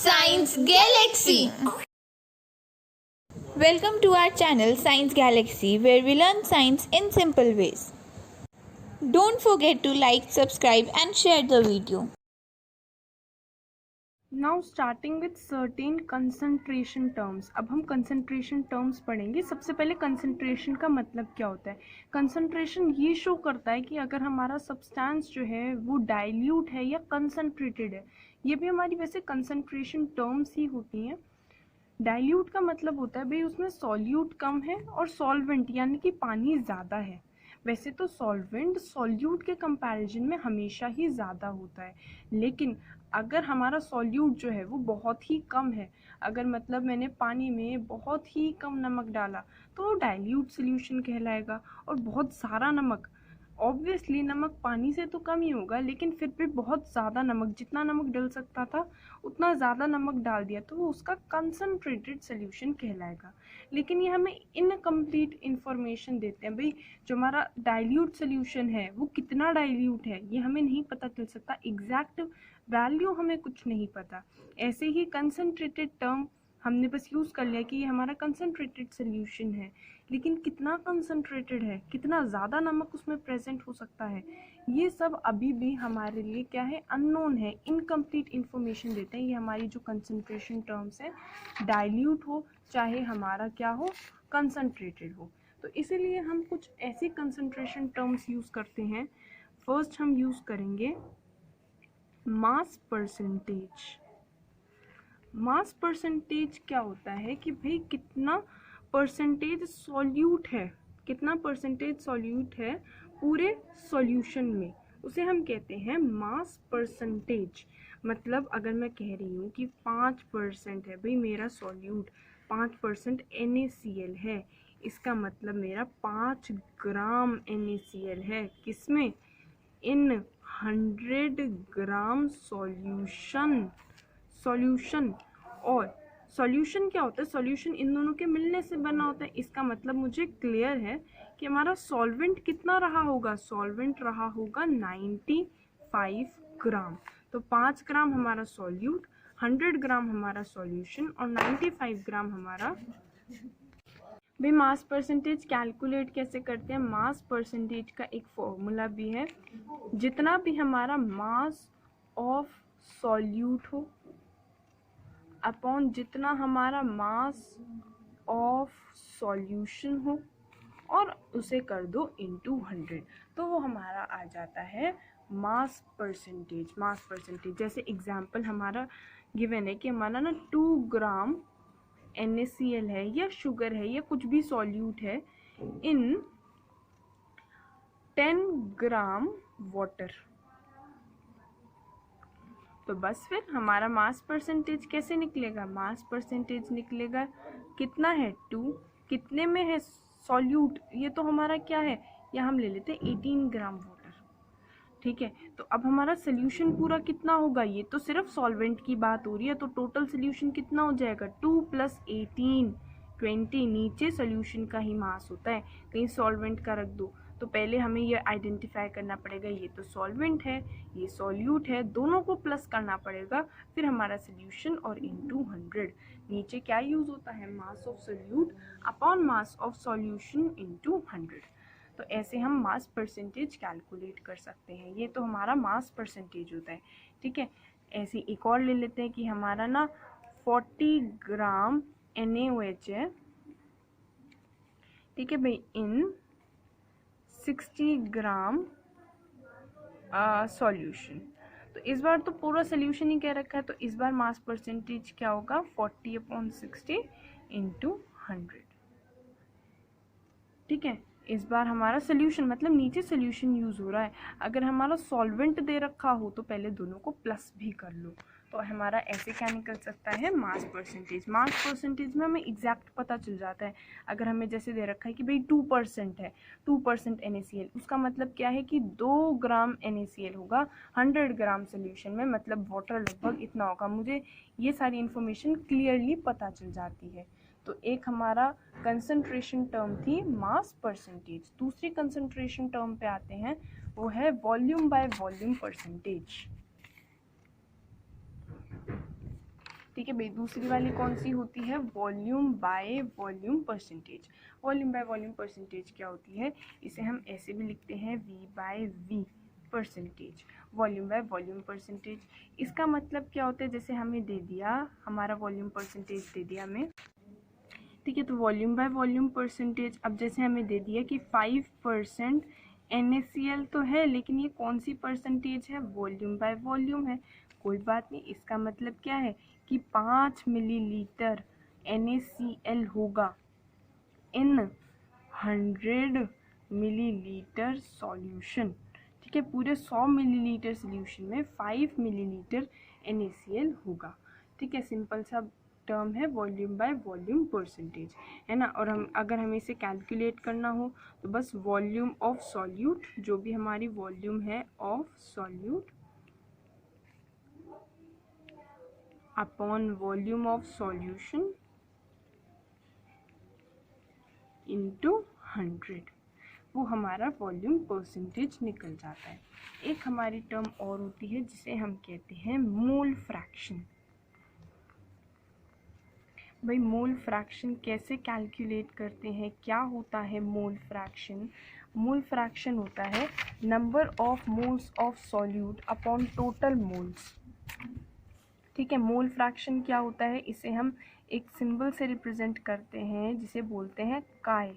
Science Galaxy. Welcome to our channel Science Galaxy, where we learn science in simple ways. Don't forget to like, subscribe and share the video. Now starting with certain concentration terms. अब हम concentration terms पढ़ेंगे। सबसे पहले concentration का मतलब क्या होता है। कंसंट्रेशन ये शो करता है कि अगर हमारा सब्सटेंस जो है वो डाइल्यूट है या कंसंट्रेटेड है। ये भी हमारी वैसे कंसंट्रेशन टर्म्स ही होती हैं। डाइल्यूट का मतलब होता है भाई उसमें सॉल्यूट कम है और सॉल्वेंट यानी कि पानी ज़्यादा है। वैसे तो सॉल्वेंट सॉल्यूट के कंपैरिजन में हमेशा ही ज़्यादा होता है, लेकिन अगर हमारा सॉल्यूट जो है वो बहुत ही कम है, अगर मतलब मैंने पानी में बहुत ही कम नमक डाला तो वो डाइल्यूट सॉल्यूशन कहलाएगा। और बहुत सारा नमक, ऑब्वियसली नमक पानी से तो कम ही होगा, लेकिन फिर भी बहुत ज़्यादा नमक, जितना नमक डल सकता था उतना ज़्यादा नमक डाल दिया तो वो उसका कंसंट्रेटेड सॉल्यूशन कहलाएगा। लेकिन ये हमें इनकम्प्लीट इन्फॉर्मेशन देते हैं भाई, जो हमारा डाइल्यूट सॉल्यूशन है वो कितना डाइल्यूट है ये हमें नहीं पता चल सकता, एग्जैक्ट वैल्यू हमें कुछ नहीं पता। ऐसे ही कंसंट्रेटेड टर्म हमने बस यूज़ कर लिया कि ये हमारा कंसंट्रेटेड सॉल्यूशन है, लेकिन कितना कंसंट्रेटेड है, कितना ज़्यादा नमक उसमें प्रेजेंट हो सकता है, ये सब अभी भी हमारे लिए क्या है, अननोन है, इनकम्प्लीट इन्फॉर्मेशन देते हैं। ये हमारी जो कंसंट्रेशन टर्म्स है, डाइल्यूट हो चाहे हमारा क्या हो, कंसंट्रेटेड हो। तो इसीलिए हम कुछ ऐसे कंसंट्रेशन टर्म्स यूज़ करते हैं। फर्स्ट हम यूज़ करेंगे मास परसेंटेज। मास परसेंटेज क्या होता है कि भाई कितना परसेंटेज सॉल्यूट है, कितना परसेंटेज सॉल्यूट है पूरे सॉल्यूशन में, उसे हम कहते हैं मास परसेंटेज। मतलब अगर मैं कह रही हूँ कि 5% है भाई मेरा सॉल्यूट, 5% NaCl है, इसका मतलब मेरा 5 ग्राम NaCl है, किसमें, इन 100 ग्राम सॉल्यूशन। और सॉल्यूशन क्या होता है, सॉल्यूशन इन दोनों के मिलने से बना होता है। इसका मतलब मुझे क्लियर है कि हमारा सॉल्वेंट कितना रहा होगा, सॉल्वेंट रहा होगा 95 ग्राम। तो 5 ग्राम हमारा सॉल्यूट, 100 ग्राम हमारा सॉल्यूशन और 95 ग्राम हमारा। भाई मास परसेंटेज कैलकुलेट कैसे करते हैं, मास परसेंटेज का एक फॉर्मूला भी है। जितना भी हमारा मास ऑफ सॉल्यूट हो अपॉन जितना हमारा मास ऑफ सॉल्यूशन हो और उसे कर दो इनटू 100, तो वो हमारा आ जाता है मास परसेंटेज। मास परसेंटेज जैसे एग्जांपल हमारा गिवन है कि हमारा ना 2 ग्राम NaCl है या शुगर है या कुछ भी सॉल्यूट है इन 10 ग्राम वाटर। तो बस फिर हमारा मास परसेंटेज कैसे निकलेगा, मास परसेंटेज निकलेगा कितना है 2, कितने में है सॉल्यूट, ये तो हमारा क्या है, या हम ले लेते हैं 18 ग्राम वाटर। ठीक है, तो अब हमारा सोल्यूशन पूरा कितना होगा, ये तो सिर्फ सॉल्वेंट की बात हो रही है, तो टोटल सोल्यूशन कितना हो जाएगा 2 + 18 20। नीचे सोल्यूशन का ही मास होता है, कहीं सॉल्वेंट का रख दो तो पहले हमें ये आइडेंटिफाई करना पड़ेगा ये तो सॉल्वेंट है ये सॉल्यूट है, दोनों को प्लस करना पड़ेगा, फिर हमारा सोल्यूशन और इनटू 100। नीचे क्या यूज़ होता है, mass of solute upon mass of solution into 100। तो ऐसे हम मास परसेंटेज कैलकुलेट कर सकते हैं। ये तो हमारा मास परसेंटेज होता है। ठीक है, ऐसे एक और ले लेते हैं कि हमारा ना 40 ग्राम NaOH है, ठीक है भाई, इन 60 ग्राम सॉल्यूशन। तो इस बार तो पूरा सोल्यूशन ही कह रखा है, तो इस बार मास परसेंटेज क्या होगा 40/60 × 100। ठीक है, इस बार हमारा सोल्यूशन मतलब नीचे सोल्यूशन यूज़ हो रहा है, अगर हमारा सॉल्वेंट दे रखा हो तो पहले दोनों को प्लस भी कर लो, तो हमारा ऐसे क्या निकल सकता है मास परसेंटेज। मास परसेंटेज में हमें एग्जैक्ट पता चल जाता है। अगर हमें जैसे दे रखा है कि भाई 2% है, 2% NaCl, उसका मतलब क्या है कि 2 ग्राम NaCl होगा 100 ग्राम सोल्यूशन में, मतलब वाटर लगभग इतना होगा। मुझे ये सारी इन्फॉर्मेशन क्लियरली पता चल जाती है। तो एक हमारा कंसंट्रेशन टर्म थी मास परसेंटेज। दूसरी कंसंट्रेशन टर्म पे आते हैं, वो है वॉल्यूम बाय वॉल्यूम परसेंटेज। ठीक ठीक है भाई। दूसरी वाली कौन सी होती है, volume by volume percentage. Volume by volume percentage क्या होती है, इसे हम ऐसे भी लिखते हैं V by V percentage, volume by volume percentage. इसका मतलब क्या होता है, जैसे हमें दे दिया हमारा वॉल्यूम परसेंटेज दे दिया हमें, ठीक है, तो वॉल्यूम बाय वॉल्यूम परसेंटेज, अब जैसे हमें दे दिया कि 5% NaCl तो है, लेकिन ये कौन सी परसेंटेज है, वॉल्यूम बाय वॉल्यूम है। कोई बात नहीं, इसका मतलब क्या है कि 5 मिलीलीटर NaCl होगा इन 100 मिलीलीटर सॉल्यूशन, ठीक है। पूरे 100 मिलीलीटर सॉल्यूशन में 5 मिलीलीटर NaCl होगा, ठीक है। सिंपल सा टर्म है वॉल्यूम बाय वॉल्यूम परसेंटेज, है ना। और हम अगर हमें इसे कैलकुलेट करना हो तो बस वॉल्यूम ऑफ सॉल्यूट, जो भी हमारी वॉल्यूम है of solute upon volume of solution into 100, वो हमारा वॉल्यूम परसेंटेज निकल जाता है। एक हमारी टर्म और होती है जिसे हम कहते हैं मोल फ्रैक्शन। भाई मोल फ्रैक्शन कैसे कैलकुलेट करते हैं, क्या होता है मोल फ्रैक्शन। मोल फ्रैक्शन होता है number of moles of solute upon total moles, ठीक है। मोल फ्रैक्शन क्या होता है, इसे हम एक सिंबल से रिप्रेजेंट करते हैं जिसे बोलते हैं काय,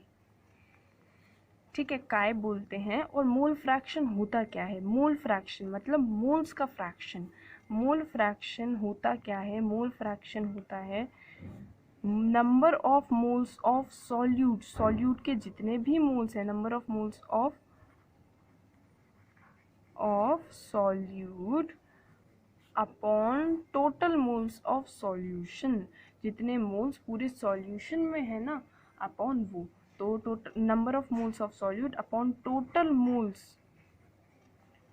ठीक है, काय बोलते हैं। और मोल फ्रैक्शन होता क्या है, मोल फ्रैक्शन मतलब मोल्स का फ्रैक्शन। मोल फ्रैक्शन होता क्या है, मोल फ्रैक्शन होता है number of moles of solute, solute के जितने भी मोल्स हैं, number of moles of solute upon total moles of solution, जितने मोल्स पूरे सॉल्यूशन में है ना, अपॉन वो, तो total number of moles of solute upon total moles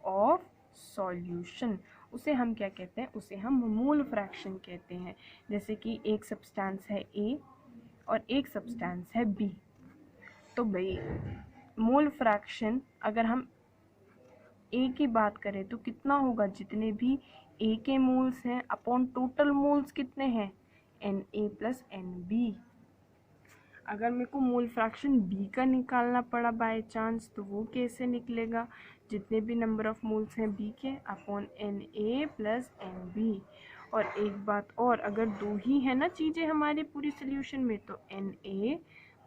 of solution, उसे हम क्या कहते हैं, उसे हम मोल फ्रैक्शन कहते हैं। जैसे कि एक सब्सटेंस है A और एक सब्सटेंस है B, तो भाई मोल फ्रैक्शन अगर हम A की बात करें तो कितना होगा, जितने भी A के मोल्स हैं अपॉन टोटल मोल्स कितने हैं, Na प्लस Nb। अगर मेरे को मोल फ्रैक्शन B का निकालना पड़ा बाय चांस, तो वो कैसे निकलेगा, जितने भी नंबर ऑफ मोल्स हैं B के अपॉन Na प्लस Nb। और एक बात और, अगर दो ही है ना चीज़ें हमारे पूरी सोल्यूशन में, तो Na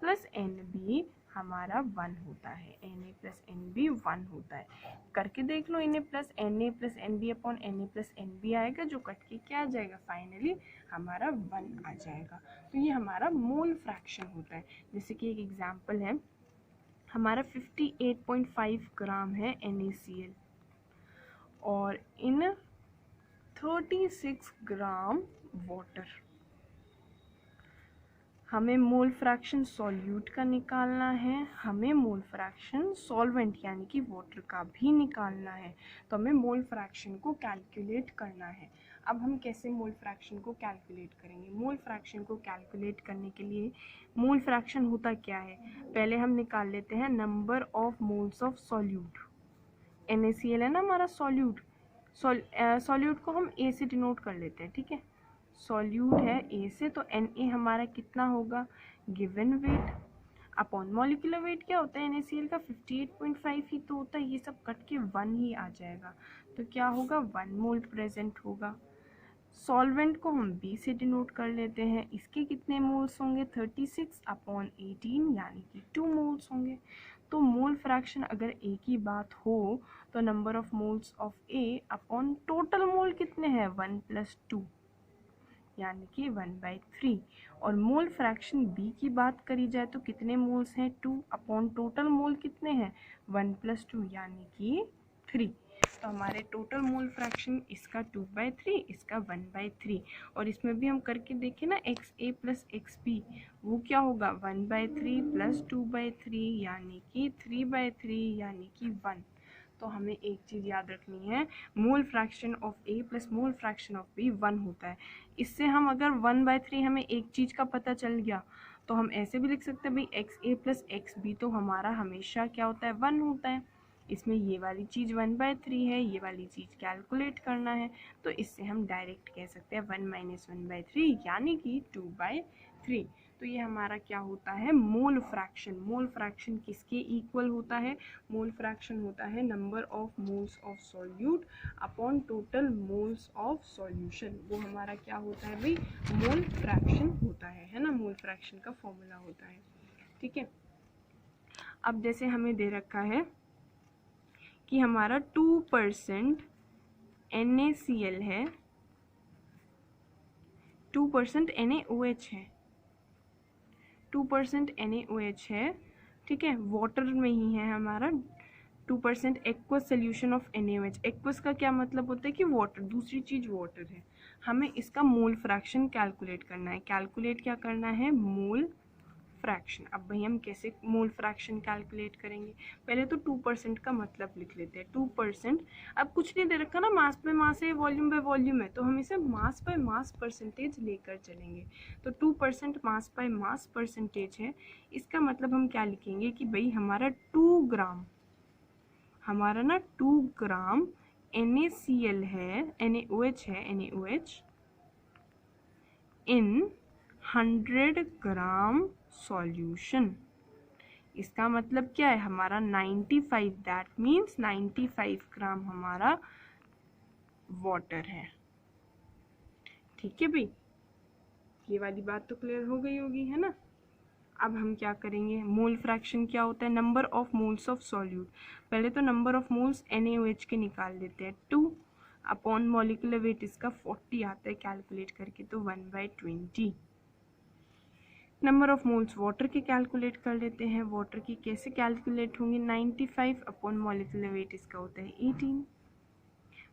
प्लस Nb हमारा 1 होता है, Na प्लस Nb 1 होता है। करके देख लो, Na plus Nb upon Na plus Nb आएगा, जो कट के क्या आ जाएगा, फाइनली हमारा 1 आ जाएगा। तो ये हमारा मोल फ्रैक्शन होता है। जैसे कि एक एग्जांपल है, हमारा 58.5 ग्राम है NaCl और इन 36 ग्राम वाटर। हमें मोल फ्रैक्शन सॉल्यूट का निकालना है, हमें मोल फ्रैक्शन सॉल्वेंट यानी कि वाटर का भी निकालना है, तो हमें मोल फ्रैक्शन को कैलकुलेट करना है। अब हम कैसे मोल फ्रैक्शन को कैलकुलेट करेंगे, मोल फ्रैक्शन को कैलकुलेट करने के लिए मोल फ्रैक्शन होता क्या है, पहले हम निकाल लेते हैं number of moles of solute. NaCl है ना हमारा सॉल्यूट, सॉल्यूट को हम A से डिनोट कर लेते हैं, ठीक है। सॉल्यूट है A से, तो Na हमारा कितना होगा, given weight upon molecular wait क्या होता है NaCl का, 58.5 ही तो होता है, ये सब कट के 1 ही आ जाएगा, तो क्या होगा 1 मोल प्रेजेंट होगा। सॉल्वेंट को हम B से डिनोट कर लेते हैं, इसके कितने मोल्स होंगे, 36 अपॉन 18 यानी कि 2 मोल्स होंगे। तो मोल फ्रैक्शन अगर A की बात हो तो number of moles of A upon total mole कितने हैं, 1 प्लस 2 यानी कि 1/3। और मोल फ्रैक्शन B की बात करी जाए तो कितने मोल्स हैं, 2 अपॉन टोटल मोल कितने हैं, 1 प्लस 2 यानी कि 3। तो हमारे टोटल मोल फ्रैक्शन इसका 2/3, इसका 1/3। और इसमें भी हम करके देखें ना, XA प्लस XB वो क्या होगा, 1/3 प्लस 2/3 यानी कि 3/3 यानी कि 1। तो हमें एक चीज़ याद रखनी है, mole fraction of A plus mole fraction of B 1 होता है। इससे हम अगर 1/3 हमें एक चीज़ का पता चल गया तो हम ऐसे भी लिख सकते हैं भाई XA प्लस XB तो हमारा हमेशा क्या होता है, 1 होता है। इसमें ये वाली चीज़ 1/3 है, ये वाली चीज़ कैलकुलेट करना है, तो इससे हम डायरेक्ट कह सकते हैं 1 - 1/3 यानी कि 2/3। तो ये हमारा क्या होता है, मोल फ्रैक्शन। मोल फ्रैक्शन किसके इक्वल होता है, मोल फ्रैक्शन होता है number of moles of solute upon total moles of solution. वो हमारा क्या होता है भाई, मोल फ्रैक्शन होता है ना, मोल फ्रैक्शन का फॉर्मूला होता है। ठीक है, अब जैसे हमें दे रखा है कि हमारा 2% NaCl है, 2% NaOH है, 2% NaOH है, ठीक है, वाटर में ही है हमारा। 2% aqueous solution of NaOH। Aqueous का क्या मतलब होता है कि वाटर, दूसरी चीज़ वाटर है। हमें इसका मोल फ्रैक्शन कैलकुलेट करना है। कैलकुलेट क्या करना है, मोल फ्रैक्शन। अब भाई हम कैसे मोल फ्रैक्शन कैलकुलेट करेंगे, पहले तो 2% का मतलब लिख लेते हैं। 2%, अब कुछ नहीं दे रखा ना, मास पे मास है, वॉल्यूम पे वॉल्यूम है, तो हम इसे मास बाय मास परसेंटेज लेकर चलेंगे। तो 2% मास बाय मास परसेंटेज है, इसका मतलब हम क्या लिखेंगे कि भाई हमारा 2 ग्राम, हमारा ना 2 ग्राम NaCl है, NaOH है, NaOH इन 100 ग्राम सॉल्यूशन। इसका मतलब क्या है, हमारा 95, दैट मीन्स 95 ग्राम हमारा वाटर है। ठीक है भाई, ये वाली बात तो क्लियर हो गई होगी, है ना। अब हम क्या करेंगे, मोल फ्रैक्शन क्या होता है, number of moles of solute. पहले तो नंबर ऑफ मोल्स NaOH के निकाल देते हैं, 2 अपॉन मॉलिक्यूलर वेट इसका 40 आता है कैलकुलेट करके, तो 1/20। नंबर ऑफ मोल्स वाटर के कैलकुलेट कर लेते हैं। वाटर की कैसे कैलकुलेट होंगे, 95 अपॉन मॉलिक्यूलर वेट इसका होता है 18।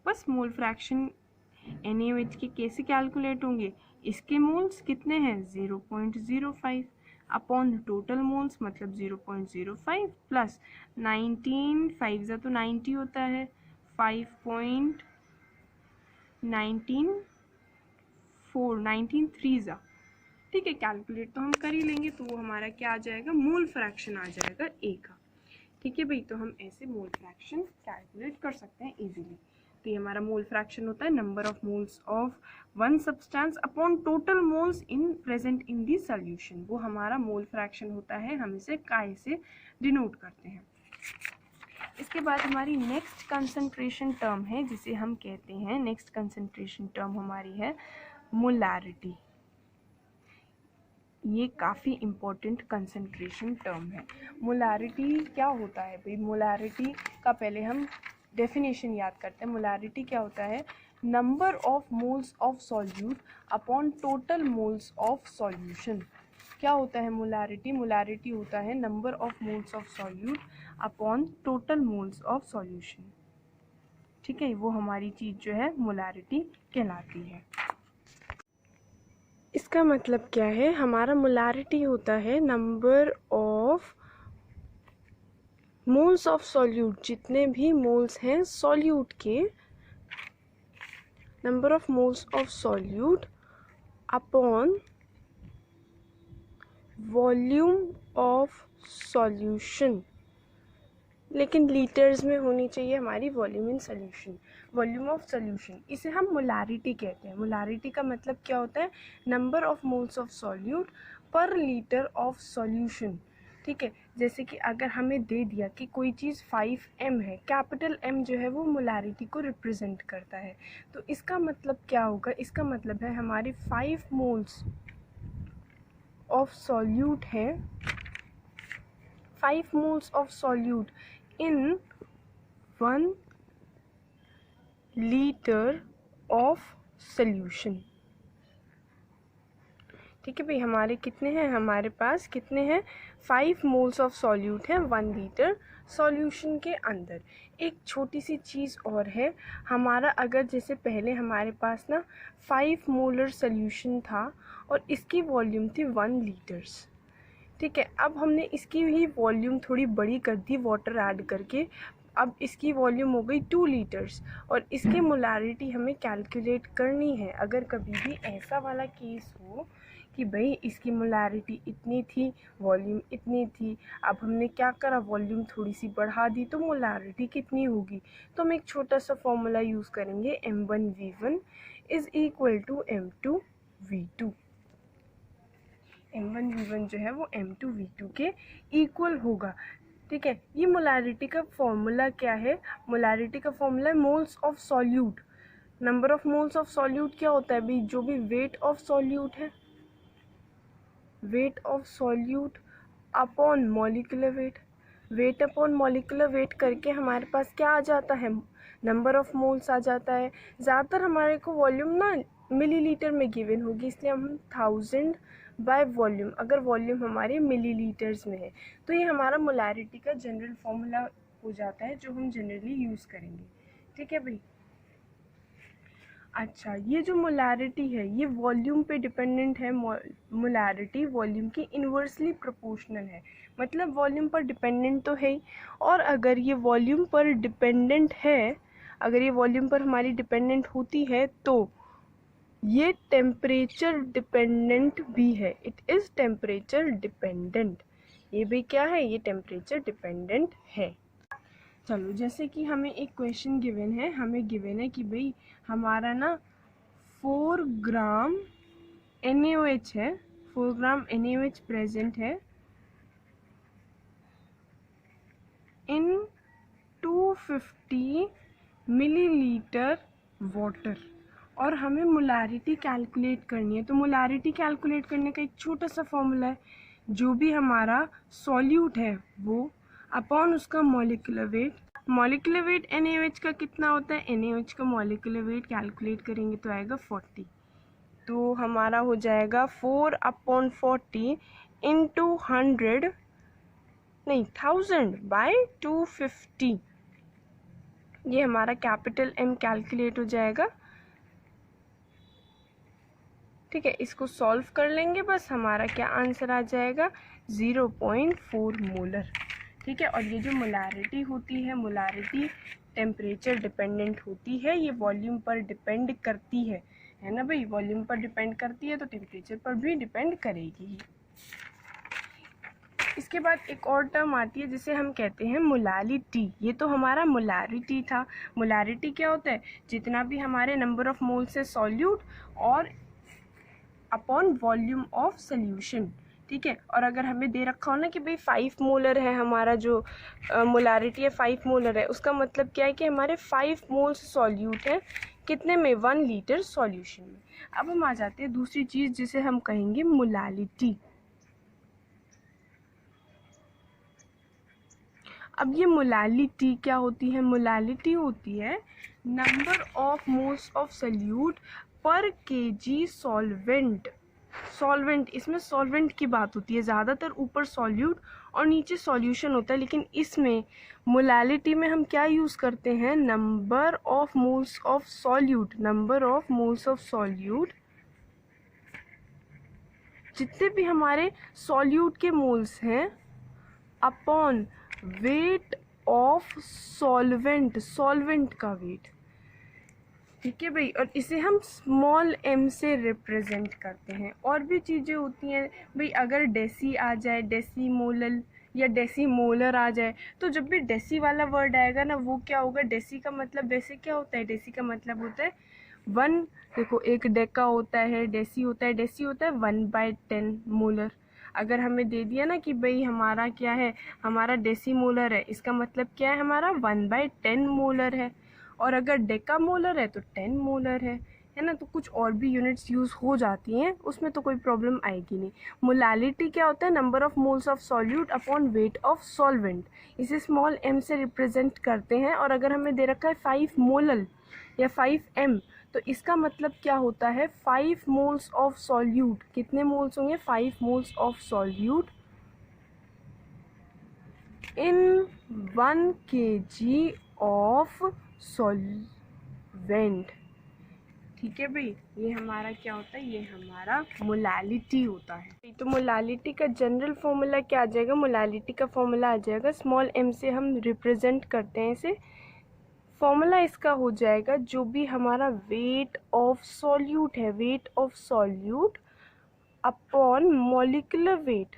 बस मोल फ्रैक्शन NaOH के कैसे कैलकुलेट होंगे, इसके मोल्स कितने हैं 0.05 अपॉन टोटल मोल्स मतलब 0.05 प्लस 19, 5 तो 90 होता है, 5.194, 19 3 ठीक है, कैलकुलेट तो हम कर ही लेंगे, तो वो हमारा क्या आ जाएगा, मोल फ्रैक्शन आ जाएगा A का। ठीक है भाई, तो हम ऐसे मोल फ्रैक्शन कैलकुलेट कर सकते हैं इजीली। तो ये हमारा मोल फ्रैक्शन होता है number of moles of one substance upon total moles in present in the solution. वो हमारा मोल फ्रैक्शन होता है, हम इसे काय से डिनोट करते हैं। इसके बाद हमारी नेक्स्ट कंसंट्रेशन टर्म है, जिसे हम कहते हैं, नेक्स्ट कंसंट्रेशन टर्म हमारी है मोलैरिटी। ये काफ़ी इम्पोर्टेंट कंसंट्रेशन टर्म है। मोलैरिटी क्या होता है भाई, मोलैरिटी का पहले हम डेफिनेशन याद करते हैं। मोलैरिटी क्या होता है, number of moles of solute upon total moles of solution. क्या होता है मोलैरिटी, मोलैरिटी होता है number of moles of solute upon total moles of solution. ठीक है, वो हमारी चीज़ जो है मोलैरिटी कहलाती है। इसका मतलब क्या है, हमारा मोलैरिटी होता है number of moles of solute, जितने भी मोल्स हैं सॉल्यूट के, number of moles of solute upon volume of solution. लेकिन लीटर्स में होनी चाहिए हमारी volume in solution, volume of solution. इसे हम मोलैरिटी कहते हैं। मोलैरिटी का मतलब क्या होता है, number of moles of solute पर लीटर ऑफ सॉल्यूशन। ठीक है, जैसे कि अगर हमें दे दिया कि कोई चीज़ 5m है, कैपिटल M जो है वो मोलैरिटी को रिप्रेजेंट करता है, तो इसका मतलब क्या होगा, इसका मतलब है हमारे 5 मोल्स ऑफ सॉल्यूट है, 5 moles of solute in 1 litre of solution. ठीक है भाई, हमारे कितने हैं, हमारे पास कितने हैं, 5 मोल्स ऑफ सॉल्यूट है 1 लीटर सॉल्यूशन के अंदर। एक छोटी सी चीज़ और है, हमारा अगर जैसे पहले हमारे पास ना 5 मोलर सॉल्यूशन था और इसकी वॉल्यूम थी 1 लीटर्स। ठीक है, अब हमने इसकी ही वॉल्यूम थोड़ी बड़ी कर दी वाटर ऐड करके, अब इसकी वॉल्यूम हो गई 2 लीटर्स और इसकी मोलारिटी हमें कैलकुलेट करनी है। अगर कभी भी ऐसा वाला केस हो कि भाई इसकी मोलारिटी इतनी थी, वॉल्यूम इतनी थी, अब हमने क्या करा, वॉल्यूम थोड़ी सी बढ़ा दी, तो मोलारिटी कितनी होगी? तो हम एक छोटा सा फॉर्मूला यूज़ करेंगे, m1v1 is equal to m2v2। m1v1 जो है वो m2v2 के इक्वल होगा। ठीक है, ये मोलारिटी का फॉर्मूला क्या है? मोलारिटी का फॉर्मूला है moles of solute. Number of moles of solute क्या होता है भाई? जो भी वेट ऑफ सॉल्यूट है, weight of solute upon molecular wait, weight upon molecular wait करके हमारे पास क्या आ जाता है? नंबर ऑफ मोल्स आ जाता है। ज़्यादातर हमारे को वॉल्यूम ना मिलीलीटर में गिवन होगी, इसलिए हम 1000 बाय वॉल्यूम, अगर वॉल्यूम हमारे मिलीलीटर्स में है तो ये हमारा मोलारिटी का जनरल फॉर्मूला हो जाता है जो हम जनरली यूज़ करेंगे। ठीक है भाई। अच्छा, ये जो मोलारिटी है ये वॉल्यूम पे डिपेंडेंट है। मोलारिटी वॉल्यूम की इन्वर्सली प्रोपोर्शनल है, मतलब वॉल्यूम पर डिपेंडेंट तो है ही, और अगर ये वॉल्यूम पर डिपेंडेंट है, अगर ये वॉल्यूम पर हमारी डिपेंडेंट होती है तो ये टेम्परेचर डिपेंडेंट भी है। It is temperature dependent. ये भी क्या है? ये टेम्परेचर डिपेंडेंट है। चलो, जैसे कि हमें एक क्वेश्चन गिवन है, हमें गिवन है कि भाई हमारा ना 4 ग्राम NaOH है, 4 ग्राम NaOH प्रेजेंट है इन 250 मिलीलीटर वाटर, और हमें मोलारिटी कैलकुलेट करनी है। तो मोलारिटी कैलकुलेट करने का एक छोटा सा फॉर्मूला है, जो भी हमारा सॉल्यूट है वो अपॉन उसका molecular weight. Molecular weight NaOH का कितना होता है? NaOH का मॉलिक्यूलर वेट कैलकुलेट करेंगे तो आएगा 40। तो हमारा हो जाएगा 4/40 इंटू 100 नहीं 1000 बाय 250। ये हमारा कैपिटल M कैलकुलेट हो जाएगा। ठीक है, इसको सॉल्व कर लेंगे, बस हमारा क्या आंसर आ जाएगा? 0.4 मोलर। ठीक है, और ये जो मोलारिटी होती है, मोलारिटी टेम्परेचर डिपेंडेंट होती है, ये वॉल्यूम पर डिपेंड करती है ना भाई? वॉल्यूम पर डिपेंड करती है तो टेम्परेचर पर भी डिपेंड करेगी। इसके बाद एक और टर्म आती है जिसे हम कहते हैं मोलालिटी। ये तो हमारा मोलारिटी था। मोलारिटी क्या होता है? जितना भी हमारे नंबर ऑफ मोल्स है सॉल्यूट और अपॉन वॉल्यूम ऑफ सोल्यूशन। ठीक है, और अगर हमें दे रखा हो ना कि भाई 5 मोलर है हमारा, जो मोलारिटी है 5 मोलर है, उसका मतलब क्या है कि हमारे 5 मोल्स सॉल्यूट है कितने में? 1 लीटर सॉल्यूशन में। अब हम आ जाते हैं दूसरी चीज़ जिसे हम कहेंगे मोलालिटी। अब ये मोलालिटी क्या होती है? मोलालिटी होती है number of moles of solute पर केजी सॉल्वेंट। सॉल्वेंट, इसमें सॉल्वेंट की बात होती है। ज़्यादातर ऊपर सॉल्यूट और नीचे सॉल्यूशन होता है, लेकिन इसमें मोलालिटी में हम क्या यूज़ करते हैं? Number of moles of solute. Number of moles of solute, जितने भी हमारे सॉल्यूट के मोल्स हैं upon weight of solvent, solvent का वेट। ठीक है भाई, और इसे हम स्मॉल m से रिप्रेजेंट करते हैं। और भी चीज़ें होती हैं भाई, अगर डेसी आ जाए, डेसीमोलल या डेसीमोलर आ जाए, तो जब भी डेसी वाला वर्ड आएगा ना, वो क्या होगा? डेसी का मतलब वैसे क्या होता है? डेसी का मतलब होता है 1। देखो, एक डेका होता है, डेसी होता है, डेसी होता है 1/10 मोलर। अगर हमें दे दिया ना कि भाई हमारा क्या है, हमारा डेसीमोलर है, इसका मतलब क्या है? हमारा 1/10 मोलर है। और अगर डेका मोलर है तो 10 मोलर है ना? तो कुछ और भी यूनिट्स यूज़ हो जाती हैं, उसमें तो कोई प्रॉब्लम आएगी नहीं। मोलालिटी क्या होता है? Number of moles of solute upon weight of solvent. इसे स्मॉल m से रिप्रेजेंट करते हैं। और अगर हमें दे रखा है 5 मोलल या 5m, तो इसका मतलब क्या होता है? 5 मोल्स ऑफ सॉल्यूट। कितने मोल्स होंगे? 5 moles of solute in 1 kg of solvent. ठीक है भाई, ये हमारा क्या होता है, ये हमारा मोलालिटी होता है। तो मोलालिटी का जनरल फॉर्मूला क्या आ जाएगा, मोलालिटी का फॉर्मूला आ जाएगा स्मॉल m से हम रिप्रेजेंट करते हैं इसे। फॉर्मूला इसका हो जाएगा जो भी हमारा वेट ऑफ सॉल्यूट है, weight of solute upon molecular wait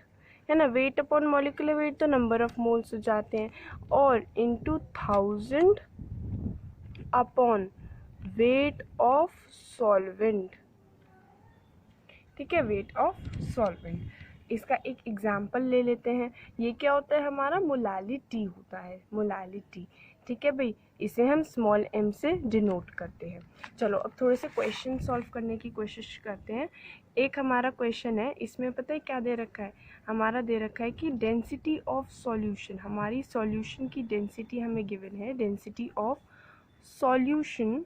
है ना, वेट अपॉन मॉलिक्यूलर वेट तो नंबर ऑफ मोल्स हो जाते हैं, और into 1000 upon weight of solvent. ठीक है, वेट ऑफ सॉल्वेंट। इसका एक एग्जांपल ले लेते हैं। ये क्या होता है, हमारा मोलालिटी होता है, मोलालिटी। ठीक है भाई, इसे हम स्मॉल m से डिनोट करते हैं। चलो अब थोड़े से क्वेश्चन सॉल्व करने की कोशिश करते हैं। एक हमारा क्वेश्चन है, इसमें पता है क्या दे रखा है, हमारा दे रखा है कि डेंसिटी ऑफ सॉल्यूशन, हमारी सॉल्यूशन की डेंसिटी हमें गिवन है, डेंसिटी ऑफ सॉल्यूशन।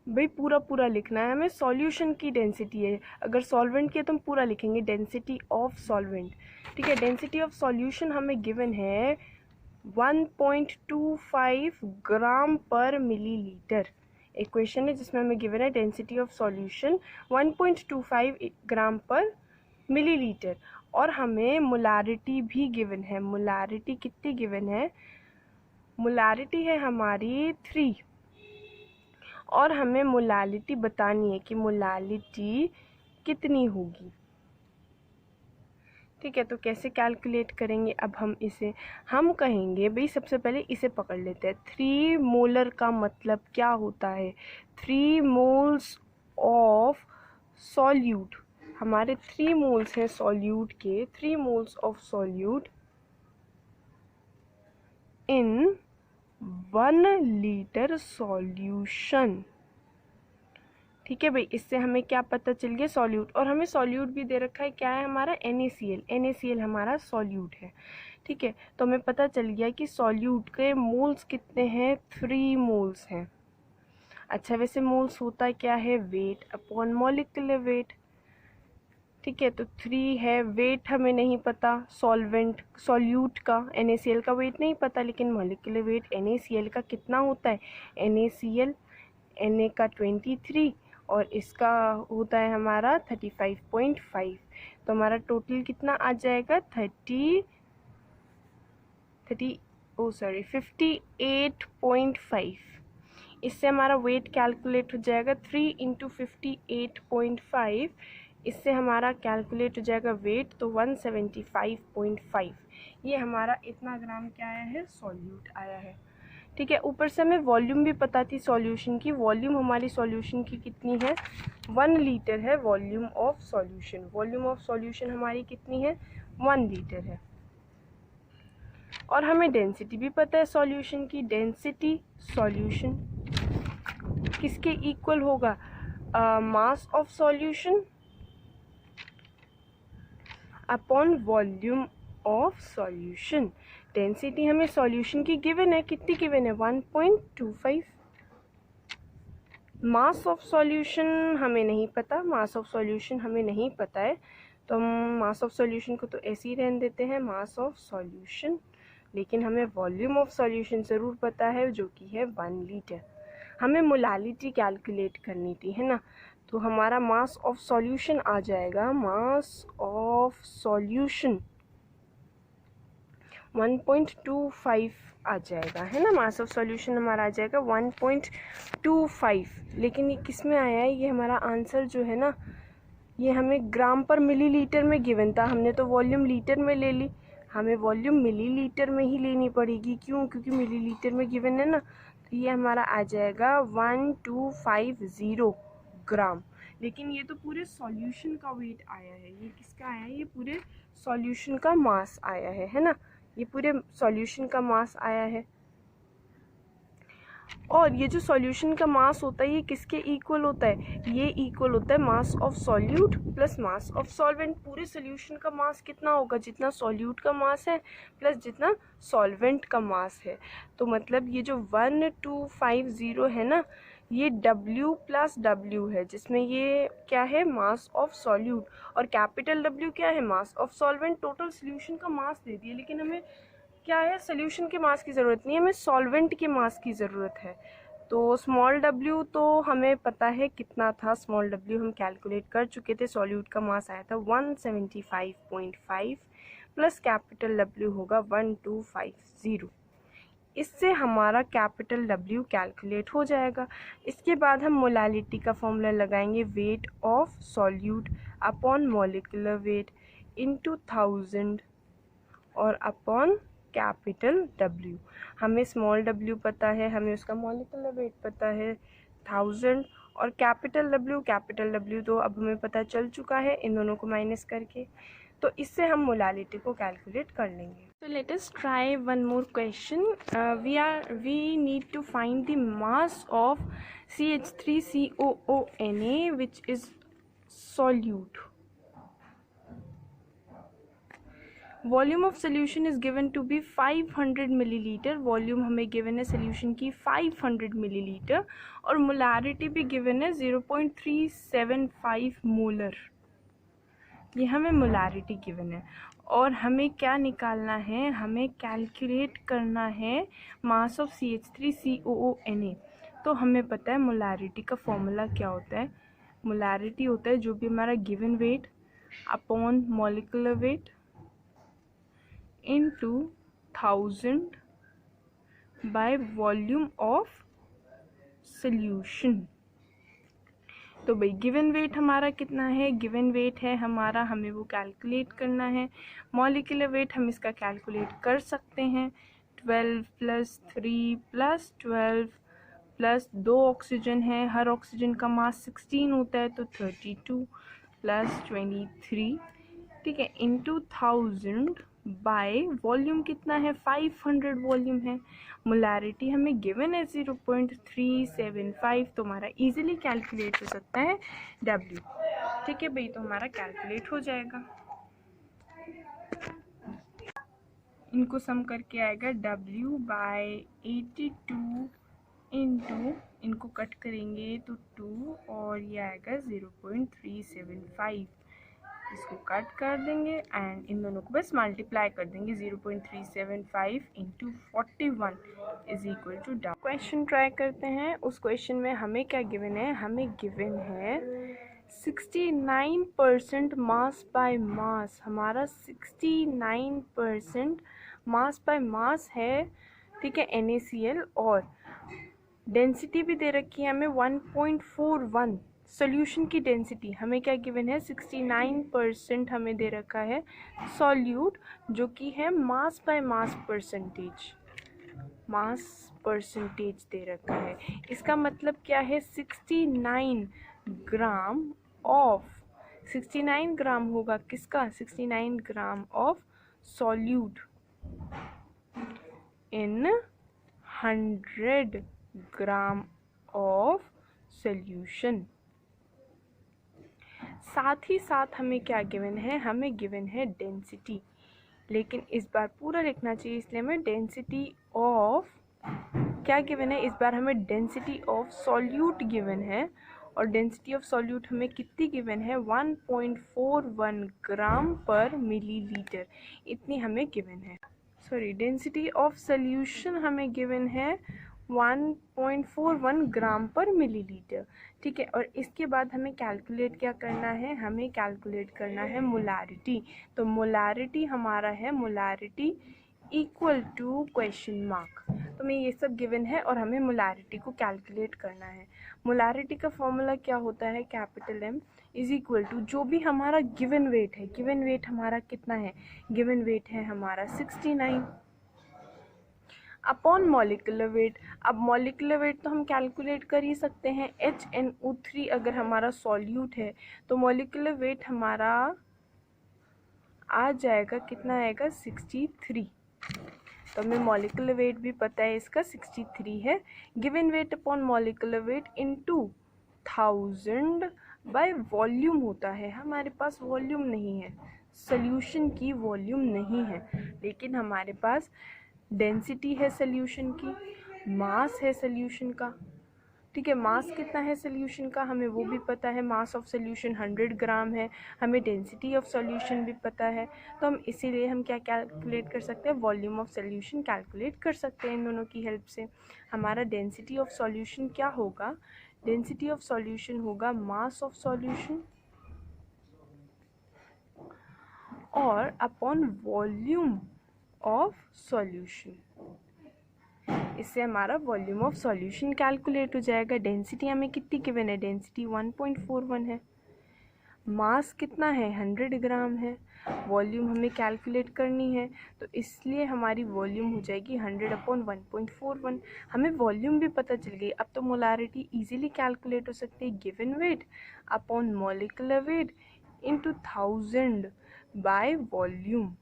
भाई पूरा पूरा लिखना है हमें, सॉल्यूशन की डेंसिटी है, अगर सॉल्वेंट की है तो हम पूरा लिखेंगे, डेंसिटी ऑफ सॉल्वेंट। ठीक है, डेंसिटी ऑफ सॉल्यूशन हमें गिवन है 1.25 ग्राम पर मिलीलीटर। एक क्वेश्चन है जिसमें हमें गिवन है डेंसिटी ऑफ सॉल्यूशन 1.25 ग्राम पर मिलीलीटर, और हमें मोलारिटी भी गिवन है। मोलारिटी कितनी गिवन है, मोलारिटी है हमारी 3, और हमें मोलालिटी बतानी है कि मोलालिटी कितनी होगी। ठीक है, तो कैसे कैलकुलेट करेंगे, अब हम कहेंगे भाई सबसे पहले इसे पकड़ लेते हैं। 3 मोलर का मतलब क्या होता है, 3 मोल्स ऑफ सॉल्यूट, हमारे 3 मोल्स हैं सॉल्यूट के, 3 moles of solute in 1 litre solution. ठीक है भाई, इससे हमें क्या पता चल गया, सॉल्यूट, और हमें सॉल्यूट भी दे रखा है, क्या है हमारा, NaCl, NaCl हमारा सॉल्यूट है। ठीक है, तो हमें पता चल गया कि सॉल्यूट के मोल्स कितने हैं, 3 मोल्स हैं। अच्छा, वैसे मोल्स होता क्या है, वेट अपॉन मॉलिक्यूलर वेट। ठीक है, तो 3 है, वेट हमें नहीं पता, सॉल्वेंट सॉल्यूट का NaCl का वेट नहीं पता, लेकिन मॉलिक्यूलर वेट NaCl का कितना होता है, NaCl Na का 23 और इसका होता है हमारा 35.5, तो हमारा टोटल कितना आ जाएगा 58.5। इससे हमारा वेट कैलकुलेट हो जाएगा 3 × 58.5, इससे हमारा कैलकुलेट हो जाएगा वेट, तो 175.5। ये हमारा इतना ग्राम क्या आया है, सॉल्यूट आया है। ठीक है, ऊपर से हमें वॉल्यूम भी पता थी सॉल्यूशन की, वॉल्यूम हमारी सॉल्यूशन की कितनी है, 1 लीटर है volume of solution, volume of solution हमारी कितनी है, 1 लीटर है। और हमें डेंसिटी भी पता है सॉल्यूशन की, डेंसिटी सॉल्यूशन किसके इक्वल होगा, mass of solution upon volume of solution. Density हमें सॉल्यूशन की गिवन है, कितनी गिवन है, 1.25। मास ऑफ सॉल्यूशन हमें नहीं पता, मास ऑफ सॉल्यूशन हमें नहीं पता है, तो हम मास ऑफ सॉल्यूशन को तो ऐसे ही रहने देते हैं, मास ऑफ सॉल्यूशन। लेकिन हमें वॉल्यूम ऑफ सॉल्यूशन ज़रूर पता है, जो कि है 1 लीटर। हमें मोलालिटी कैलकुलेट करनी थी, है ना, तो हमारा मास ऑफ सॉल्यूशन आ जाएगा, मास ऑफ सॉल्यूशन 1.25 आ जाएगा, है ना, मास ऑफ सॉल्यूशन हमारा आ जाएगा 1.25। लेकिन ये किस में आया है, ये हमारा आंसर जो है ना, ये हमें ग्राम पर मिलीलीटर में गिवन था, हमने तो वॉल्यूम लीटर में ले ली, हमें वॉल्यूम मिलीलीटर में ही लेनी पड़ेगी, क्यों, क्योंकि मिलीलीटर में गिवन है ना, तो ये हमारा आ जाएगा 1250 ग्राम। लेकिन ये तो पूरे सॉल्यूशन का वेट आया है, ये किसका आया है, ये पूरे सॉल्यूशन का मास आया है ना, ये पूरे सॉल्यूशन का मास आया है। और ये जो सॉल्यूशन का मास होता है ये किसके इक्वल होता है, ये इक्वल होता है mass of solute plus mass of solvent. पूरे सॉल्यूशन का मास कितना होगा, जितना सॉल्यूट का मास है प्लस जितना सॉल्वेंट का मास है। तो मतलब ये जो 1250 है ना, ये W प्लस W है, जिसमें ये क्या है, मास ऑफ सॉल्यूट, और कैपिटल W क्या है, mass of solvent. Total solution का मास दे दिया, लेकिन हमें क्या है, सॉल्यूशन के मास की ज़रूरत नहीं है, हमें सॉल्वेंट के मास की ज़रूरत है। तो स्मॉल w तो हमें पता है कितना था, स्मॉल w हम कैलकुलेट कर चुके थे, सॉल्यूट का मास आया था 175.5 प्लस कैपिटल W होगा 1250। इससे हमारा कैपिटल W कैलकुलेट हो जाएगा। इसके बाद हम मोलालिटी का फॉर्मूला लगाएंगे, weight of solute upon molecular weight into 1000 और अपॉन कैपिटल W। हमें स्मॉल w पता है, हमें उसका मॉलिक्यूलर वेट पता है 1000 और कैपिटल W तो अब हमें पता चल चुका है इन दोनों को माइनस करके, तो इससे हम मोलालिटी को कैलकुलेट कर लेंगे। तो let us try one more question. We need to find the mass of CH3COONA which is solute. Volume of solution is given to be 500 millilitre. Volume हमें गिवन है सोल्यूशन की 500 मिलीलीटर और molarity भी given है 0.375 molar. ये हमें molarity given है और हमें क्या निकालना है, हमें कैलकुलेट करना है मास ऑफ CH3COONA। तो हमें पता है मोलारिटी का फॉर्मूला क्या होता है। मोलारिटी होता है जो भी हमारा given weight upon molecular wait into 1000 by volume of solution. तो भाई गिवन वेट हमारा कितना है, गिवन वेट है हमारा, हमें वो कैलकुलेट करना है। मॉलिक्यूलर वेट हम इसका कैलकुलेट कर सकते हैं, 12 + 3 + 12 प्लस 2 ऑक्सीजन है, हर ऑक्सीजन का मास 16 होता है तो 32 + 23, ठीक है, इंटू 1000 बाय वॉल्यूम कितना है 500 वॉल्यूम है। मोलारिटी हमें गिवन है 0.375, तो हमारा इजीली कैलकुलेट हो सकता है W, ठीक है भाई, तो हमारा कैलकुलेट हो जाएगा। इनको सम करके आएगा W/82 इंटू, इनको कट करेंगे तो 2 और ये आएगा 0.375, इसको कट कर देंगे एंड इन दोनों को बस मल्टीप्लाई कर देंगे। 0.375 into 41 is equal to W। Question try करते हैं। उस क्वेश्चन में हमें क्या गिवन है, हमें गिवन है 69% मास बाय मास। हमारा 69% मास बाय मास है, ठीक है, NaCl, और डेंसिटी भी दे रखी है हमें 1.41। सॉल्यूशन की डेंसिटी हमें क्या गिवन है, 69% हमें दे रखा है सॉल्यूट, जो कि है mass by mass percentage, mass percentage दे रखा है। इसका मतलब क्या है, 69 ग्राम ऑफ, 69 ग्राम होगा किसका, 69 gram of solute in 100 gram of solution. साथ ही साथ हमें क्या गिवन है, हमें गिवन है डेंसिटी, लेकिन इस बार पूरा लिखना चाहिए इसलिए हमें डेंसिटी ऑफ, क्या गिवन है इस बार, हमें डेंसिटी ऑफ सॉल्यूट गिवन है, और डेंसिटी ऑफ सॉल्यूट हमें कितनी गिवन है, 1.41 ग्राम पर मिलीलीटर, इतनी हमें गिवन है। सॉरी, डेंसिटी ऑफ सॉल्यूशन हमें गिवन है 1.41 ग्राम पर मिलीलीटर, ठीक है। और इसके बाद हमें कैलकुलेट क्या करना है, हमें कैलकुलेट करना है मोलारिटी। तो मोलारिटी हमारा है, molarity equal to question mark. तो हमें ये सब गिवन है और हमें मोलारिटी को कैलकुलेट करना है। मोलारिटी का फॉर्मूला क्या होता है, capital M is equal to जो भी हमारा गिवन वेट है, गिवन वेट हमारा कितना है, गिवन वेट है हमारा 69 अपॉन मॉलिक्यूलर वेट। अब मॉलिक्यूलर वेट तो हम कैलकुलेट कर ही सकते हैं, HNO3 अगर हमारा सॉल्यूट है तो मॉलिक्यूलर वेट हमारा आ जाएगा, कितना आएगा, 63। तो हमें मॉलिक्यूलर वेट भी पता है इसका 63 है। Given weight upon molecular weight into 1000 by volume होता है। हमारे पास वॉल्यूम नहीं है, सॉल्यूशन की वॉल्यूम नहीं है, लेकिन हमारे पास डेंसिटी है सॉल्यूशन की, मास है सॉल्यूशन का, ठीक है, मास कितना है सोल्यूशन का हमें वो भी पता है, मास ऑफ सोल्यूशन 100 ग्राम है, हमें डेंसिटी ऑफ सोल्यूशन भी पता है, तो हम इसीलिए हम क्या कैलकुलेट कर सकते हैं, वॉल्यूम ऑफ सोल्यूशन कैलकुलेट कर सकते हैं इन दोनों की हेल्प से। हमारा डेंसिटी ऑफ सोल्यूशन क्या होगा, डेंसिटी ऑफ सोल्यूशन होगा मास ऑफ सोल्यूशन और अपॉन वॉल्यूम ऑफ सॉल्यूशन। इससे हमारा वॉल्यूम ऑफ सॉल्यूशन कैलकुलेट हो जाएगा। डेंसिटी हमें कितनी गिवन है, डेंसिटी 1.41 है, मास कितना है 100 ग्राम है, वॉल्यूम हमें कैलकुलेट करनी है, तो इसलिए हमारी वॉल्यूम हो जाएगी 100/1.41। हमें वॉल्यूम भी पता चल गई, अब तो मोलारिटी इजीली कैलकुलेट हो सकती है, given weight upon molecular weight into 1000 by volume.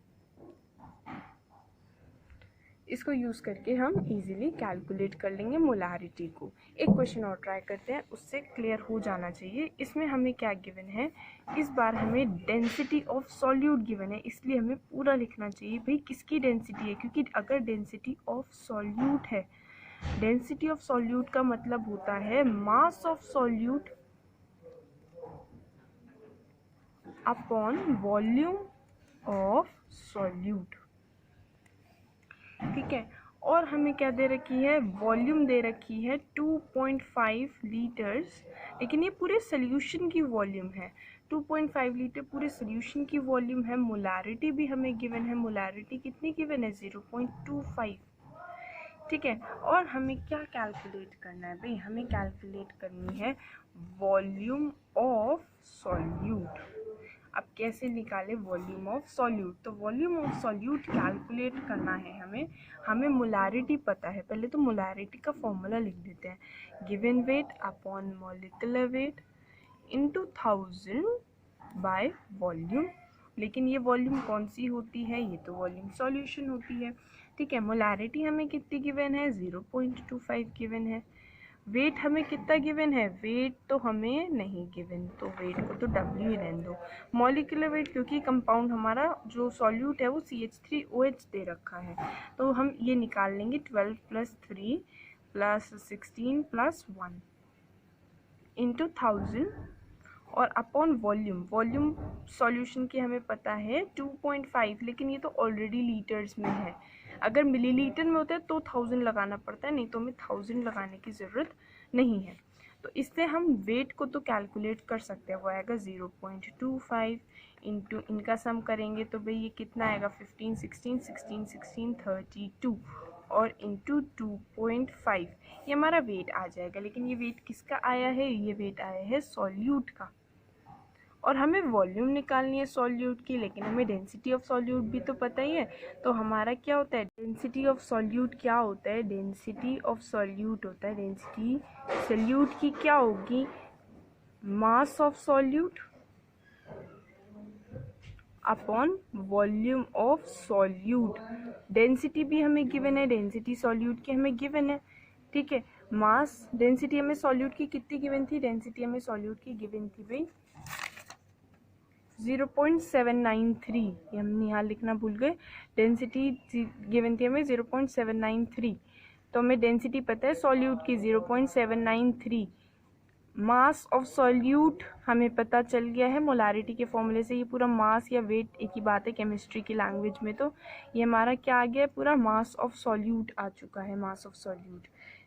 इसको यूज़ करके हम इजीली कैलकुलेट कर लेंगे मोलारिटी को। एक क्वेश्चन और ट्राई करते हैं, उससे क्लियर हो जाना चाहिए। इसमें हमें क्या गिवन है, इस बार हमें डेंसिटी ऑफ सॉल्यूट गिवन है, इसलिए हमें पूरा लिखना चाहिए भाई किसकी डेंसिटी है, क्योंकि अगर डेंसिटी ऑफ सॉल्यूट है, डेंसिटी ऑफ सॉल्यूट का मतलब होता है mass of solute upon volume of solute. ठीक है, और हमें क्या दे रखी है, वॉल्यूम दे रखी है 2.5 लीटर्स, लेकिन ये पूरे सोल्यूशन की वॉल्यूम है, 2.5 लीटर पूरे सोल्यूशन की वॉल्यूम है। मोलारिटी भी हमें गिवन है, मोलारिटी कितनी गिवन है 0.25। ठीक है, और हमें क्या कैलकुलेट करना है भाई, हमें कैलकुलेट करनी है वॉल्यूम ऑफ सॉल्यूट। अब कैसे निकाले वॉल्यूम ऑफ सॉल्यूट, तो वॉल्यूम ऑफ सॉल्यूट कैलकुलेट करना है हमें मोलारिटी पता है, पहले तो मोलारिटी का फॉर्मूला लिख देते हैं, given weight upon molecular weight into 1000 by volume. लेकिन ये वॉल्यूम कौन सी होती है, ये तो वॉल्यूम सॉल्यूशन होती है। ठीक है, मोलारिटी हमें कितनी गिवन है 0.25 गिवन है। वेट हमें कितना गिवन है, वेट तो हमें नहीं गिवन, तो वेट को तो W ही रहने दो। मॉलिक्यूलर वेट, क्योंकि कंपाउंड हमारा जो सॉल्यूट है वो CH3OH दे रखा है, तो हम ये निकाल लेंगे 12 + 3 + 16 + 1 इंटू 1000 और अपॉन वॉल्यूम। वॉल्यूम सॉल्यूशन की हमें पता है 2.5, लेकिन ये तो ऑलरेडी लीटर्स में है, अगर मिलीलीटर में होता है तो 1000 लगाना पड़ता है, नहीं तो हमें 1000 लगाने की ज़रूरत नहीं है। तो इससे हम वेट को तो कैलकुलेट कर सकते हैं, वो आएगा 0.25 इंटू इनका सम करेंगे तो भाई ये कितना आएगा 15 16 16 16 32 और इंटू 2.5, ये हमारा वेट आ जाएगा। लेकिन ये वेट किसका आया है, ये वेट आया है सॉल्यूट का, और हमें वॉल्यूम निकालनी है सॉल्यूट की, लेकिन हमें डेंसिटी ऑफ सॉल्यूट भी तो पता ही है। तो हमारा क्या होता है, डेंसिटी ऑफ सॉल्यूट क्या होता है, डेंसिटी ऑफ सॉल्यूट होता है, डेंसिटी सॉल्यूट की क्या होगी, mass of solute upon volume of solute. Density भी हमें गिवन है, डेंसिटी सॉल्यूट की हमें गिवन है। ठीक है, मास डेंसिटी हमें सॉल्यूट की कितनी गिवन थी, डेंसिटी हमें सॉल्यूट की गिवन थी भाई 0.793, ये हमने यहाँ लिखना भूल गए, डेंसिटी गिवन थी हमें 0.793, तो हमें डेंसिटी पता है सॉल्यूट की 0.793। मास ऑफ सॉल्यूट हमें पता चल गया है मोलारिटी के फॉर्मूले से, ये पूरा मास या वेट एक ही बात है केमिस्ट्री की लैंग्वेज में, तो ये हमारा क्या आ गया, पूरा मास ऑफ सॉल्यूट आ चुका है, मास ऑफ सॉल्यूट।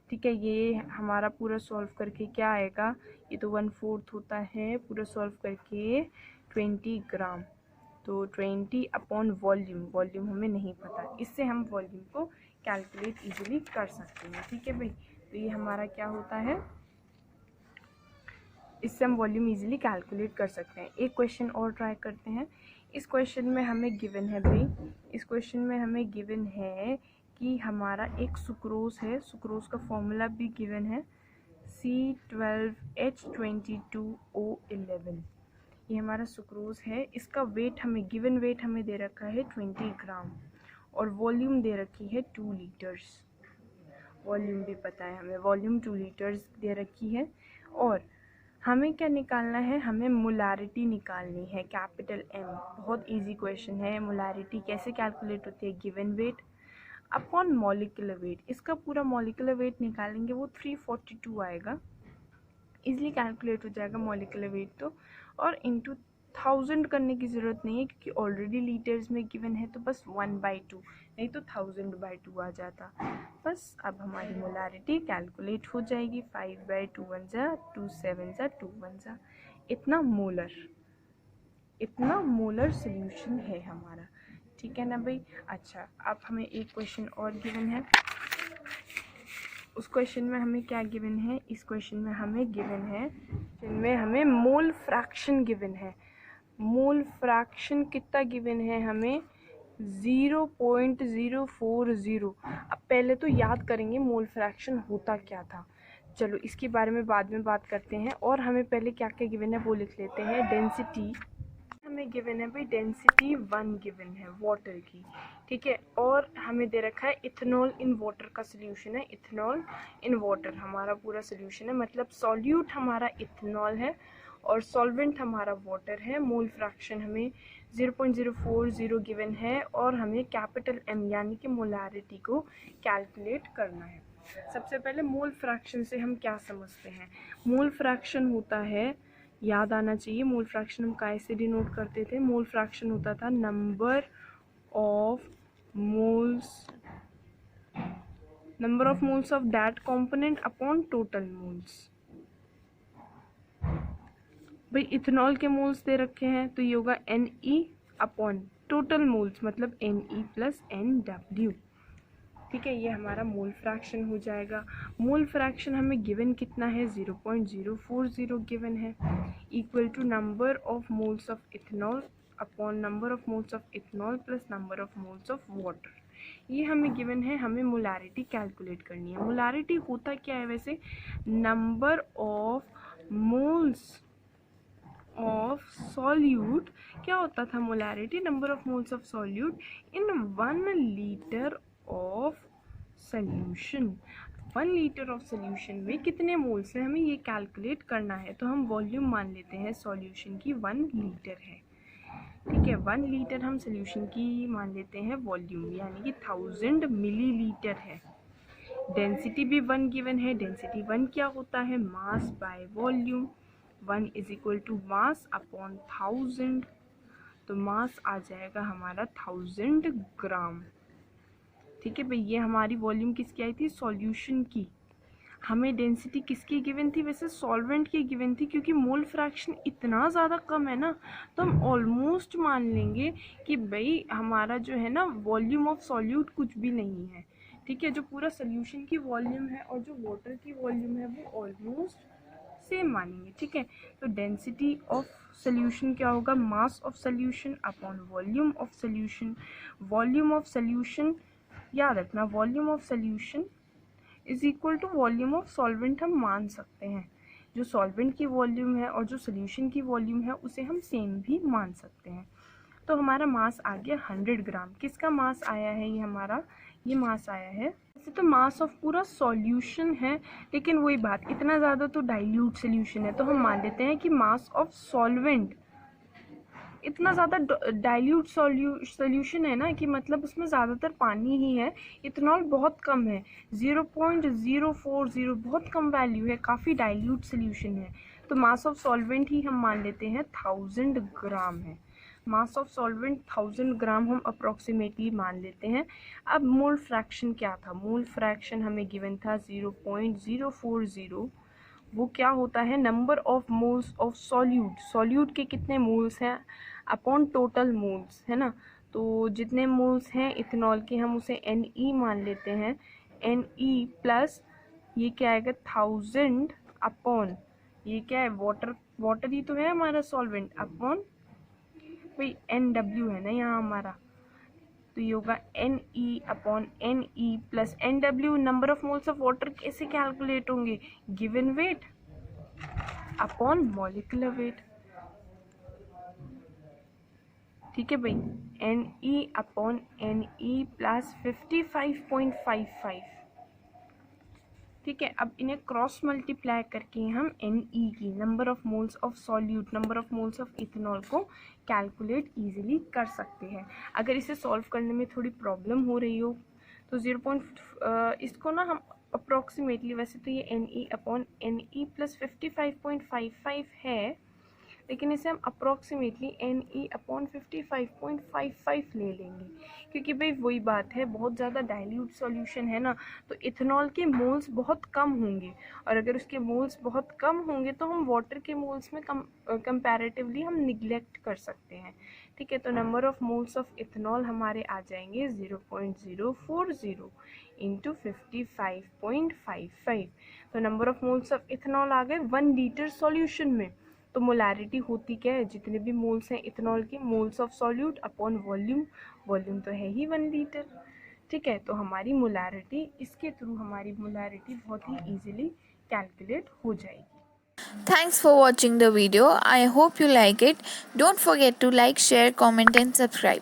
ठीक है, ये हमारा पूरा सॉल्व करके क्या आएगा, ये तो 1/4 होता है, पूरा सॉल्व करके 20 ग्राम, तो 20 अपॉन वॉल्यूम, वॉल्यूम हमें नहीं पता, इससे हम वॉल्यूम को कैलकुलेट इजीली कर सकते हैं। ठीक है भाई, तो ये हमारा क्या होता है, इससे हम वॉल्यूम इजीली कैलकुलेट कर सकते हैं। एक क्वेश्चन और ट्राई करते हैं। इस क्वेश्चन में हमें गिवन है भाई, इस क्वेश्चन में हमें गिवन है कि हमारा एक सुक्रोज है, सुक्रोज का फॉर्मूला भी गिवन है C12H22O11, ये हमारा सुक्रोज है। इसका वेट हमें गिवन वेट हमें दे रखा है 20 ग्राम और वॉल्यूम दे रखी है 2 लीटर्स, वॉल्यूम भी पता है हमें, वॉल्यूम 2 लीटर्स दे रखी है। और हमें क्या निकालना है, हमें मोलारिटी निकालनी है, कैपिटल M। बहुत इजी क्वेश्चन है। मोलारिटी कैसे कैलकुलेट होती है, given weight upon molecular wait, इसका पूरा मॉलिक्यूलर वेट निकालेंगे वो 342 आएगा, इजीली कैलकुलेट हो जाएगा मॉलिक्यूलर वेट तो। और इंटू 1000 करने की ज़रूरत नहीं है क्योंकि ऑलरेडी लीटर्स में गिवन है, तो बस 1/2, नहीं तो 1000/2 आ जाता। बस अब हमारी मोलारिटी कैलकुलेट हो जाएगी। 5/2 1 जा 2 7 जा 2 1 जा, इतना मोलर सोल्यूशन है हमारा। ठीक है ना भाई। अच्छा, अब हमें एक क्वेश्चन और गिवन है। उस क्वेश्चन में हमें क्या गिवन है? इस क्वेश्चन में हमें गिवन है, जिनमें हमें मोल फ्रैक्शन गिवन है। मोल फ्रैक्शन कितना गिवन है हमें? 0.040। अब पहले तो याद करेंगे मोल फ्रैक्शन होता क्या था। चलो इसके बारे में बाद में बात करते हैं, और हमें पहले क्या क्या गिवन है वो लिख लेते हैं। डेंसिटी हमें गिवन है भाई, डेंसिटी 1 गिवन है वाटर की, ठीक है। और हमें दे रखा है इथेनॉल इन वाटर का सोल्यूशन है। इथेनॉल इन वाटर हमारा पूरा सोल्यूशन है, मतलब सॉल्यूट हमारा इथेनॉल है और सॉल्वेंट हमारा वाटर है। मोल फ्रैक्शन हमें 0.040 गिवन है, और हमें कैपिटल M यानी कि मोलारिटी को कैलकुलेट करना है। सबसे पहले मोल फ्रैक्शन से हम क्या समझते हैं? मोल फ्रैक्शन होता है, याद आना चाहिए, मोल फ्रैक्शन हम कैसे डिनोट करते थे? मोल फ्रैक्शन होता था number of moles of that component upon total moles. भाई इथेनॉल के मोल्स दे रखे हैं तो ये होगा Ne अपॉन टोटल मोल्स, मतलब Ne प्लस NW। ठीक है, ये हमारा मोल फ्रैक्शन हो जाएगा। मोल फ्रैक्शन हमें गिवन कितना है? 0.040 गिवन है, equal to number of moles of ethanol upon number of moles of ethanol plus number of moles of water. ये हमें गिवन है। हमें मोलारिटी कैलकुलेट करनी है। मोलारिटी होता क्या है वैसे? Number of moles of solute. क्या होता था molarity? Number of moles of solute in 1 litre of solution. 1 litre of solution में कितने मोल्स हैं हमें ये कैलकुलेट करना है। तो हम वॉल्यूम मान लेते हैं सॉल्यूशन की 1 लीटर है, ठीक है। 1 लीटर हम सोल्यूशन की मान लेते हैं वॉल्यूम, यानी कि 1000 मिलीलीटर है। डेंसिटी भी 1 गिवन है। डेंसिटी 1 क्या होता है? Mass by volume. 1 is equal to mass upon 1000, तो मास आ जाएगा हमारा 1000 ग्राम। ठीक है भाई, ये हमारी वॉल्यूम किसकी आई थी? सॉल्यूशन की। हमें डेंसिटी किसकी गिवन थी? वैसे सॉल्वेंट की गिवन थी, क्योंकि मोल फ्रैक्शन इतना ज़्यादा कम है ना, तो हम ऑलमोस्ट मान लेंगे कि भाई हमारा जो है ना वॉल्यूम ऑफ सॉल्यूट कुछ भी नहीं है। ठीक है, जो पूरा सोल्यूशन की वॉल्यूम है और जो वाटर की वॉल्यूम है वो ऑलमोस्ट सेम मानेंगे। ठीक है, तो डेंसिटी ऑफ सोल्यूशन क्या होगा? Mass of solution upon volume of solution. Volume of solution याद रखना, volume of solution is equal to volume of solvent हम मान सकते हैं। जो सॉल्वेंट की वॉल्यूम है और जो सोल्यूशन की वॉल्यूम है उसे हम सेम भी मान सकते हैं। तो हमारा मास आ गया 100 ग्राम। किसका मास आया है? ये हमारा ये मास आया है। वैसे तो मास ऑफ पूरा सॉल्यूशन है, लेकिन वही बात, इतना ज़्यादा तो डाइल्यूट सोल्यूशन है, तो हम मान लेते हैं कि मास ऑफ सॉल्वेंट इतना ज़्यादा डाइल्यूट सोल्यूशन है ना, कि मतलब उसमें ज़्यादातर पानी ही है। इथेनॉल बहुत कम है, 0.040, बहुत कम वैल्यू है, काफ़ी डाइल्यूट सोल्यूशन है। तो मास ऑफ सॉल्वेंट ही हम मान लेते हैं 1000 ग्राम है। मास ऑफ सॉल्वेंट 1000 ग्राम हम अप्रॉक्सीमेटली मान लेते हैं। अब मोल फ्रैक्शन क्या था? मोल फ्रैक्शन हमें गिवन था 0.040। वो क्या होता है? Number of moles of solute. Solute के कितने मोल्स हैं अपॉन टोटल मोल्स, है ना। तो जितने मोल्स हैं इथेनॉल के हम उसे Ne मान लेते हैं। Ne प्लस ये क्या आएगा? 1000 अपॉन ये क्या है? वाटर ही तो है हमारा सॉल्वेंट, अपॉन भाई NW है ना यहाँ हमारा, तो ये होगा Ne upon Ne plus NW। Number of moles of water कैसे कैलकुलेट होंगे? Given weight upon molecular wait. ठीक है भाई, Ne अपॉन Ne प्लस 55.55। ठीक है, अब इन्हें क्रॉस मल्टीप्लाई करके हम Ne की number of moles of solute, number of moles of ethanol को कैलकुलेट इजीली कर सकते हैं। अगर इसे सॉल्व करने में थोड़ी प्रॉब्लम हो रही हो तो इसको ना हम अप्रॉक्सीमेटली, वैसे तो ये Ne/Ne+55.55 है, लेकिन इसे हम अप्रॉक्सीमेटली Ne/55.55 ले लेंगे, क्योंकि भाई वही बात है, बहुत ज़्यादा डाइल्यूट सॉल्यूशन है ना, तो इथेनॉल के मोल्स बहुत कम होंगे, और अगर उसके मोल्स बहुत कम होंगे तो हम वाटर के मोल्स में कंपैरेटिवली हम निगलेक्ट कर सकते हैं। ठीक है, तो number of moles of ethanol हमारे आ जाएंगे 0.040 इंटू 55.55। तो number of moles of ethanol आ गए 1 लीटर सॉल्यूशन में। तो मोलारिटी होती क्या है, जितने भी मोल्स हैं इथेनॉल के, moles of solute upon volume, volume तो है ही 1 लीटर। ठीक है, तो हमारी मोलारिटी, इसके थ्रू हमारी मोलारिटी बहुत ही इजीली कैलकुलेट हो जाएगी। Thanks for watching the video. I hope you like it. Don't forget to like, share, comment and subscribe.